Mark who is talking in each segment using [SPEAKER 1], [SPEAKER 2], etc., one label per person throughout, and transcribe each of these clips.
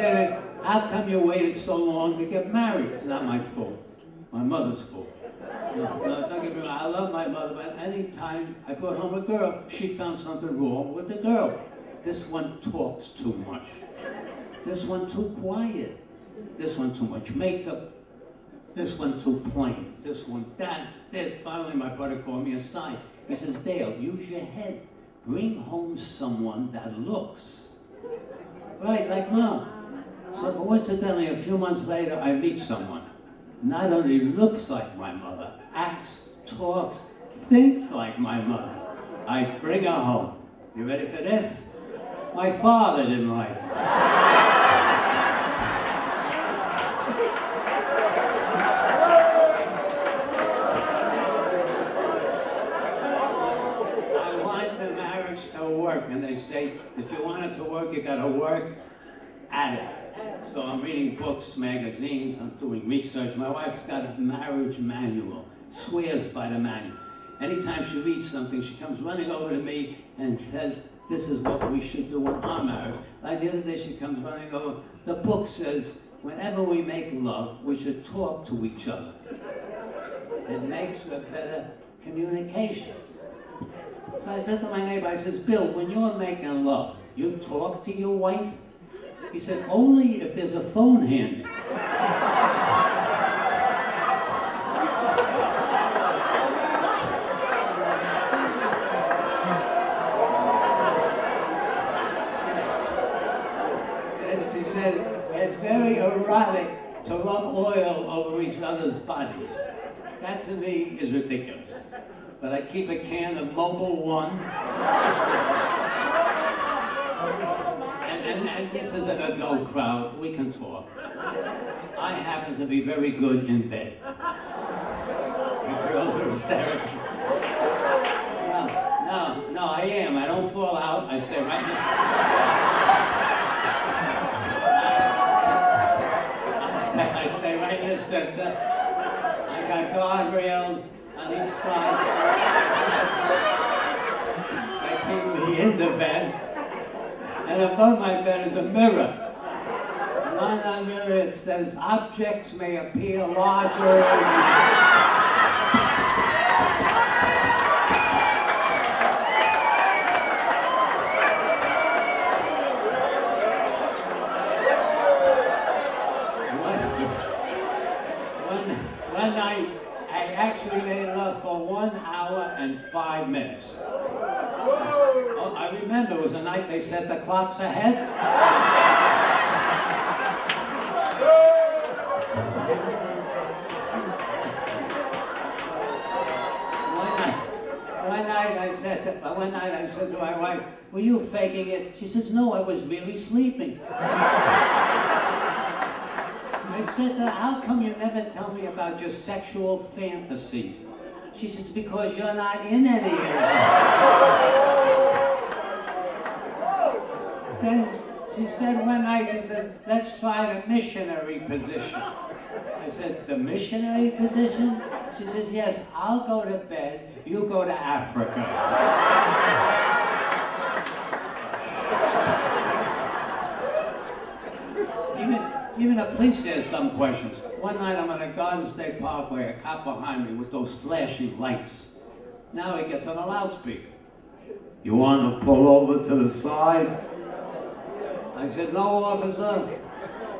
[SPEAKER 1] said, how come you waited so long to get married? It's not my fault. My mother's fault. No, don't get me wrong. I love my mother, but any time I brought home a girl, she found something wrong with the girl. This one talks too much. This one too quiet. This one too much makeup. This one too plain. This one that. This. Finally, my brother called me aside. He says, Dale, use your head. Bring home someone that looks. Right, like Mom. So coincidentally, a few months later, I meet someone. Not only looks like my mother, acts, talks, thinks like my mother. I bring her home. You ready for this? My father didn't like it. I want the marriage to work, and they say, if you want it to work, you gotta work at it. So I'm reading books, magazines, I'm doing research. My wife's got a marriage manual, swears by the manual. Anytime she reads something, she comes running over to me and says, this is what we should do in our marriage. Like the other day, she comes running over. The book says, whenever we make love, we should talk to each other. It makes for better communication. So I said to my neighbor, I says, Bill, when you're making love, you talk to your wife? He said, only if there's a phone handy. And she said, it's very erotic to rub oil over each other's bodies. That to me is ridiculous. But I keep a can of Mobil 1. And this is an adult crowd. We can talk. I happen to be very good in bed. The girls are hysterical. No, I am. I don't fall out. I stay right in the... I stay right in the center. I got guardrails on each side. They keep me in the bed. And above my bed is a mirror. And on that mirror it says, objects may appear larger. One night, I actually made love for 1 hour and 5 minutes. Oh, I remember, it was a night they set the clocks ahead. One night I said to my wife, were you faking it? She says, no, I was really sleeping. I said to her, how come you never tell me about your sexual fantasies? She says, because you're not in any of them. Then she said one night, she says, let's try the missionary position. I said, the missionary position? She says, yes, I'll go to bed, you go to Africa. Even the police ask dumb questions. One night I'm on a Garden State Parkway, a cop behind me with those flashing lights. Now he gets on a loudspeaker. You want to pull over to the side? I said, no, officer,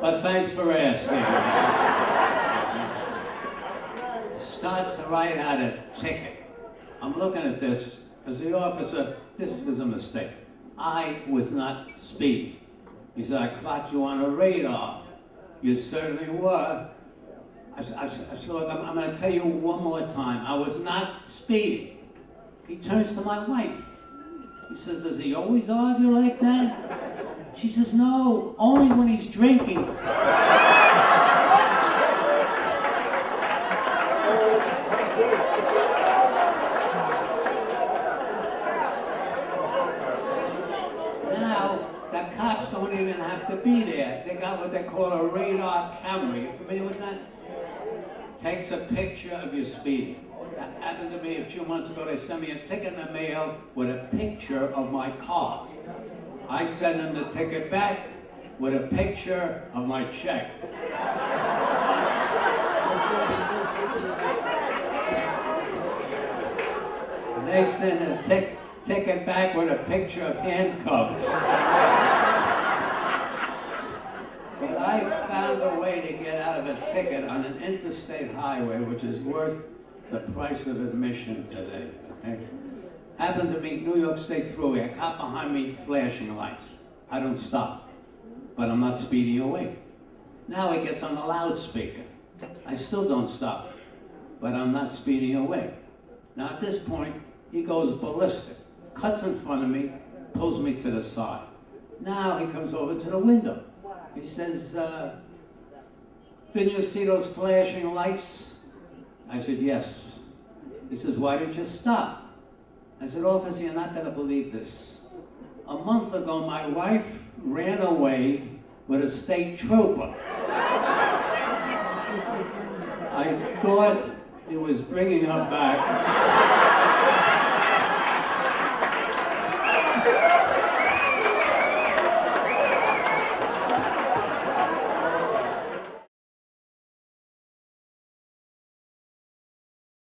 [SPEAKER 1] but thanks for asking. Starts to write out a ticket. I'm looking at this. As the officer, this was a mistake. I was not speeding. He said, I clocked you on a radar. You certainly were. I said, I'm going to tell you one more time. I was not speeding. He turns to my wife. He says, does he always argue like that? She says, no, only when he's drinking. Now, the cops don't even have to be there. They got what they call a radar camera. You familiar with that? Takes a picture of your speeding. That happened to me a few months ago. They sent me a ticket in the mail with a picture of my car. I send them the ticket back. with a picture of my check. They sent a ticket back with a picture of handcuffs. But I found a way to get out of a ticket on an interstate highway, which is worth the price of admission today. Okay? Happened to be New York State Thruway. A cop behind me flashing lights. I don't stop, but I'm not speeding away. Now it gets on the loudspeaker. I still don't stop, but I'm not speeding away. Now at this point, he goes ballistic, cuts in front of me, pulls me to the side. Now he comes over to the window. He says, didn't you see those flashing lights? I said, yes. He says, why did you stop? I said, officer, you're not going to believe this. A month ago, my wife ran away with a state trooper. I thought he was bringing her back.